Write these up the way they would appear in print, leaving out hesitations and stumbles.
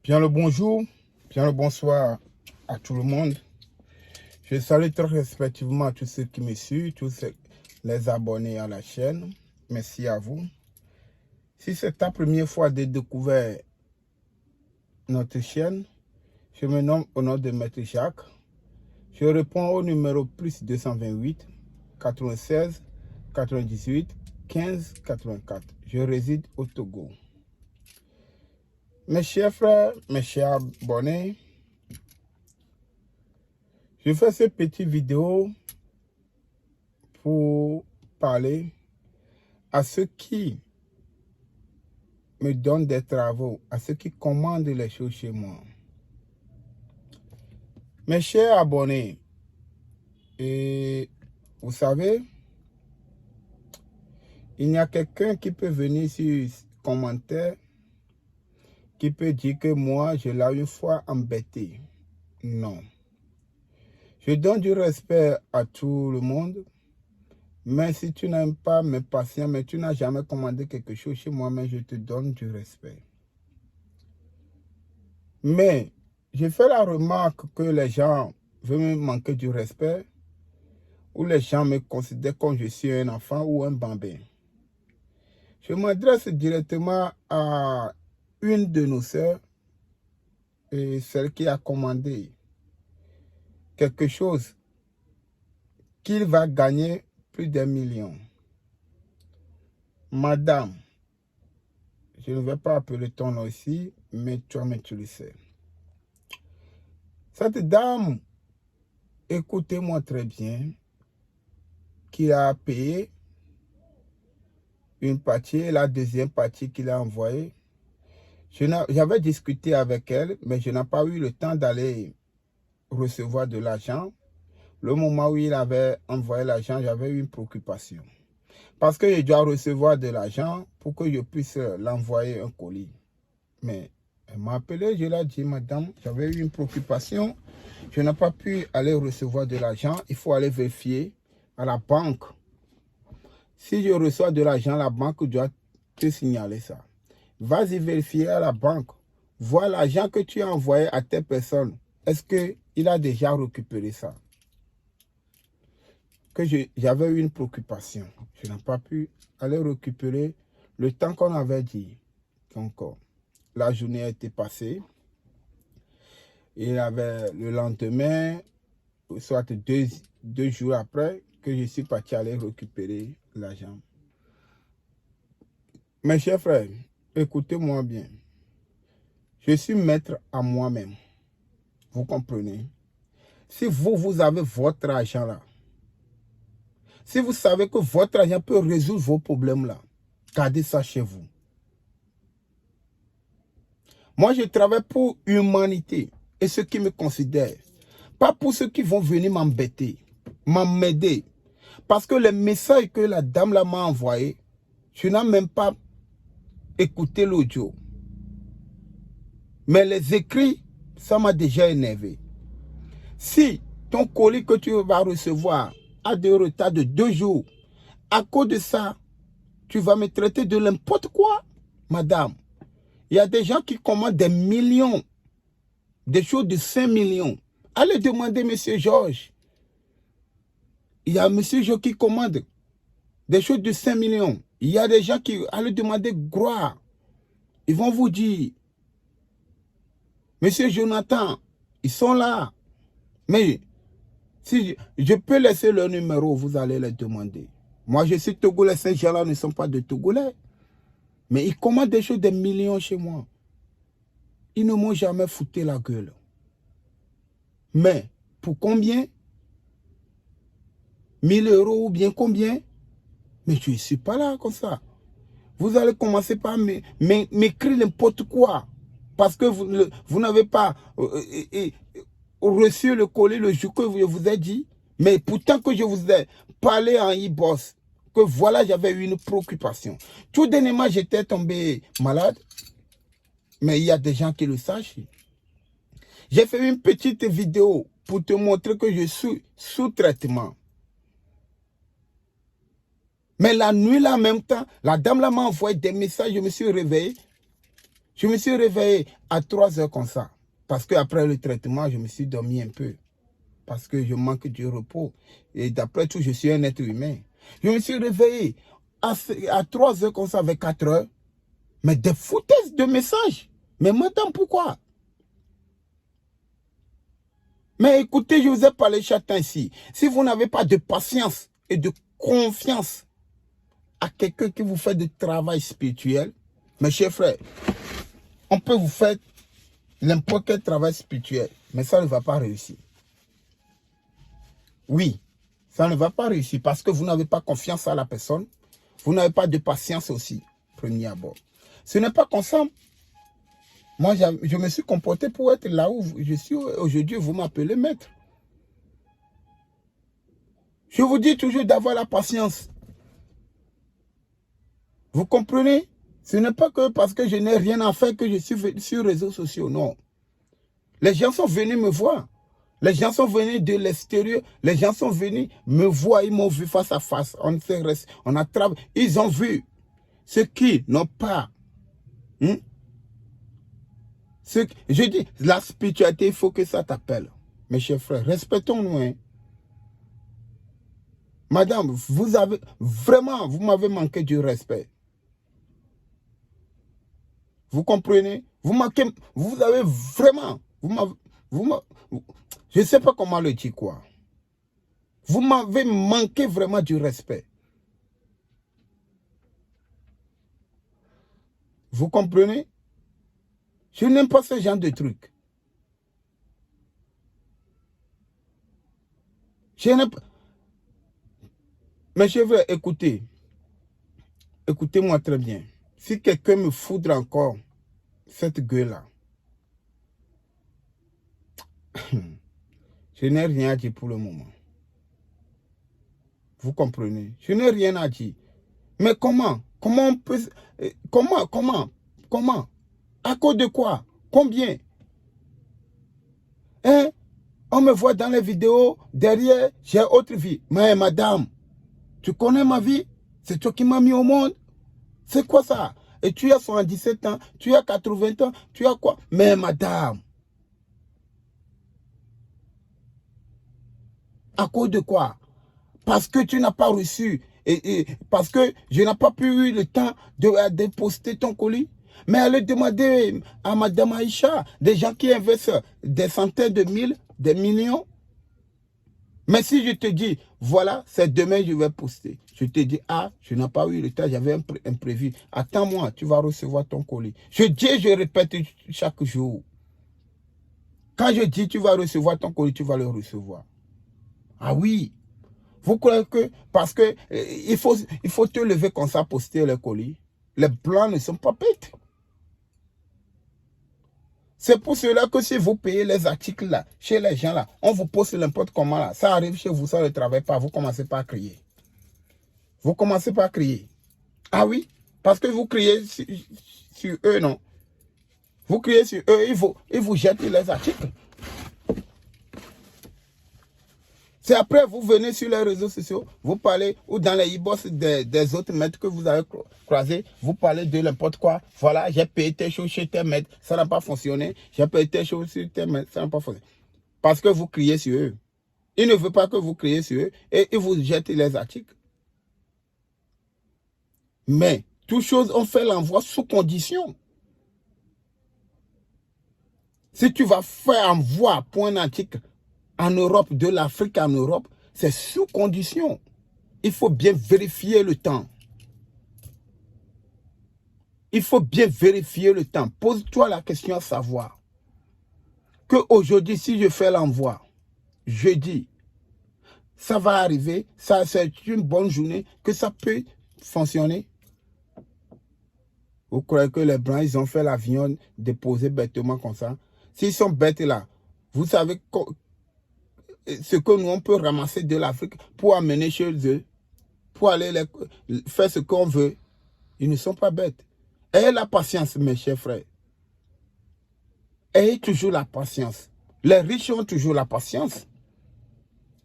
Bien le bonjour, bien le bonsoir à tout le monde. Je salue très respectivement tous ceux qui me suivent, tous les abonnés à la chaîne. Merci à vous. Si c'est ta première fois de découvrir notre chaîne, je me nomme au nom de Maître Jacques. Je réponds au numéro plus 228 96 98 15 84. Je réside au Togo. Mes chers frères, mes chers abonnés, je fais cette petite vidéo pour parler à ceux qui me donnent des travaux, à ceux qui commandent les choses chez moi. Mes chers abonnés, et vous savez, il y a quelqu'un qui peut venir sur commentaire, qui peut dire que moi, je l'ai une fois embêté. Non. Je donne du respect à tout le monde, mais si tu n'aimes pas mes patients, mais tu n'as jamais commandé quelque chose chez moi, mais je te donne du respect. Mais j'ai fait la remarque que les gens veulent me manquer du respect, ou les gens me considèrent comme je suis un enfant ou un bambin. Je m'adresse directement à une de nos sœurs, et celle qui a commandé quelque chose qu'il va gagner plus d'1 million. Madame, je ne vais pas appeler ton nom ici, mais toi-même tu le sais. Cette dame, écoutez-moi très bien, qui a payé une partie et la deuxième partie qu'il a envoyée. J'avais discuté avec elle, mais je n'ai pas eu le temps d'aller recevoir de l'argent. Le moment où il avait envoyé l'argent, j'avais eu une préoccupation. Parce que je dois recevoir de l'argent pour que je puisse l'envoyer un colis. Mais elle m'a appelé, je lui ai dit, madame, j'avais eu une préoccupation. Je n'ai pas pu aller recevoir de l'argent. Il faut aller vérifier à la banque. Si je reçois de l'argent, la banque doit te signaler ça. Vas-y vérifier à la banque. Vois l'argent que tu as envoyé à telle personne. Est-ce qu'il a déjà récupéré ça? Que j'avais eu une préoccupation. Je n'ai pas pu aller récupérer le temps qu'on avait dit. Donc, la journée a été passée. Il y avait le lendemain, soit deux jours après, que je suis parti aller récupérer l'argent. Mes chers frères, écoutez-moi bien. Je suis maître à moi-même. Vous comprenez? Si vous avez votre argent là, si vous savez que votre argent peut résoudre vos problèmes là, gardez ça chez vous. Moi, je travaille pour l'humanité et ceux qui me considèrent. Pas pour ceux qui vont venir m'embêter, m'aider. Parce que les messages que la dame là m'a envoyés, je n'ai même pas écouté l'audio. Mais les écrits, ça m'a déjà énervé. Si ton colis que tu vas recevoir a de retard de 2 jours, à cause de ça, tu vas me traiter de n'importe quoi, madame. Il y a des gens qui commandent des millions, des choses de 5 millions. Allez demander M. Georges. Il y a M. Georges qui commande des choses de 5 millions. Il y a des gens qui allez demander Gloire. Ils vont vous dire, M. Jonathan, ils sont là. Mais si je peux laisser leur numéro, vous allez les demander. Moi, je suis Togolais, ces gens-là ne sont pas de Togolais. Mais ils commandent des choses, des millions chez moi. Ils ne m'ont jamais foutu la gueule. Mais, pour combien? 1 000 € ou bien combien? Mais je ne suis pas là comme ça. Vous allez commencer par m'écrire n'importe quoi. Parce que vous n'avez pas reçu le colis le jour que je vous ai dit. Mais pourtant que je vous ai parlé en e-boss, que voilà, j'avais eu une préoccupation. Tout dernièrement, j'étais tombé malade. Mais il y a des gens qui le sachent. J'ai fait une petite vidéo pour te montrer que je suis sous traitement. Mais la nuit, là, en même temps, la dame là m'a envoyé des messages, je me suis réveillé. Je me suis réveillé à 3 heures comme ça. Parce qu'après le traitement, je me suis dormi un peu. Parce que je manque du repos. Et d'après tout, je suis un être humain. Je me suis réveillé à 3 heures comme ça, avec 4 heures. Mais des foutaises de messages. Mais madame, pourquoi? Mais écoutez, je vous ai parlé chacun ici. Si vous n'avez pas de patience et de confiance à quelqu'un qui vous fait du travail spirituel, mes chers frères, on peut vous faire n'importe quel travail spirituel, mais ça ne va pas réussir. Oui, ça ne va pas réussir parce que vous n'avez pas confiance à la personne. Vous n'avez pas de patience aussi, premier abord. Ce n'est pas comme ça. Moi, je me suis comporté pour être là où je suis aujourd'hui. Vous m'appelez maître. Je vous dis toujours d'avoir la patience. Vous comprenez? Ce n'est pas que parce que je n'ai rien à faire que je suis sur les réseaux sociaux. Non. Les gens sont venus me voir. Les gens sont venus de l'extérieur. Les gens sont venus me voir. Ils m'ont vu face à face. On attrape. Ils ont vu ceux qui n'ont pas. Je dis, la spiritualité, il faut que ça t'appelle. Mes chers frères, respectons-nous. Hein. Madame, vous avez vraiment, vous m'avez manqué du respect. Vous comprenez? Vous manquez, vous avez vraiment, je ne sais pas comment le dire quoi. Vous m'avez manqué vraiment du respect. Vous comprenez? Je n'aime pas ce genre de trucs. Je n'aime pas. Mais je veux écouter. Écoutez-moi très bien. Si quelqu'un me foudre encore cette gueule-là, je n'ai rien à dire pour le moment. Vous comprenez? Je n'ai rien à dire. Mais comment? Comment on peut... Comment? À cause de quoi? Combien? Hein? On me voit dans les vidéos, derrière, j'ai autre vie. Mais madame, tu connais ma vie? C'est toi qui m'as mis au monde. C'est quoi ça? Et tu as 77 ans, tu as 80 ans, tu as quoi? Mais madame, à cause de quoi? Parce que tu n'as pas reçu, parce que je n'ai pas pu eu le temps de déposer ton colis. Mais allez demander à madame Aïcha, des gens qui investissent des centaines de mille, des millions. Mais si je te dis, voilà, c'est demain je vais poster. Je te dis, ah, je n'ai pas eu le temps, j'avais un imprévu. Attends-moi, tu vas recevoir ton colis. Je dis et je répète chaque jour. Quand je dis, tu vas recevoir ton colis, tu vas le recevoir. Ah oui. Vous croyez que, parce que il faut te lever comme ça, poster les colis. Les blancs ne sont pas bêtes. C'est pour cela que si vous payez les articles là, chez les gens là, on vous poste n'importe comment là, ça arrive chez vous, ça ne travaille pas, vous commencez pas à crier. Vous commencez pas à crier. Ah oui, parce que vous criez sur eux, non? Vous criez sur eux, ils vous jettent les articles. C'est après, vous venez sur les réseaux sociaux, vous parlez, ou dans les e-boss des autres maîtres que vous avez croisés, vous parlez de n'importe quoi. Voilà, j'ai payé tes choses chez tes maîtres, ça n'a pas fonctionné. J'ai payé tes choses sur tes maîtres, ça n'a pas fonctionné. Parce que vous criez sur eux. Ils ne veulent pas que vous criez sur eux et ils vous jettent les articles. Mais, toutes choses, on fait l'envoi sous condition. Si tu vas faire envoi pour un article en Europe, de l'Afrique en Europe, c'est sous condition. Il faut bien vérifier le temps. Il faut bien vérifier le temps. Pose-toi la question à savoir qu'aujourd'hui, si je fais l'envoi, jeudi, ça va arriver, ça c'est une bonne journée, que ça peut fonctionner. Vous croyez que les Blancs, ils ont fait l'avion déposer bêtement comme ça? S'ils sont bêtes là, vous savez ce que nous, on peut ramasser de l'Afrique pour amener chez eux, pour aller faire ce qu'on veut. Ils ne sont pas bêtes. Ayez la patience, mes chers frères. Ayez toujours la patience. Les riches ont toujours la patience.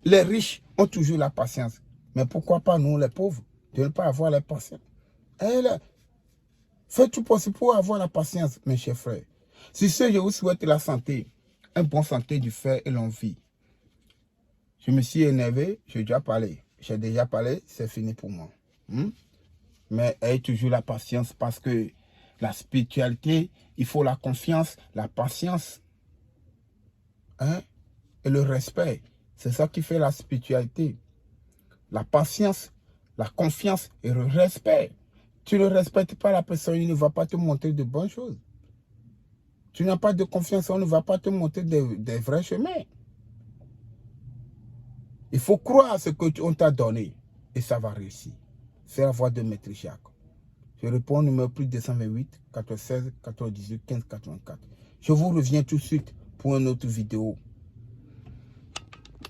Les riches ont toujours la patience. Mais pourquoi pas nous, les pauvres, de ne pas avoir la patience? Faites tout possible pour avoir la patience, mes chers frères. Si ce, je vous souhaite la santé, un bon santé du fer et l'envie. Je me suis énervé, j'ai déjà parlé, c'est fini pour moi. Mais ayez toujours la patience parce que la spiritualité, il faut la confiance, la patience et le respect. C'est ça qui fait la spiritualité. La patience, la confiance et le respect. Tu ne respectes pas la personne, il ne va pas te montrer de bonnes choses. Tu n'as pas de confiance, on ne va pas te montrer des vrais chemins. Il faut croire à ce qu'on t'a donné et ça va réussir. C'est la voix de Maître Jacques. Je réponds au numéro plus 228 96 98 15 84. Je vous reviens tout de suite pour une autre vidéo.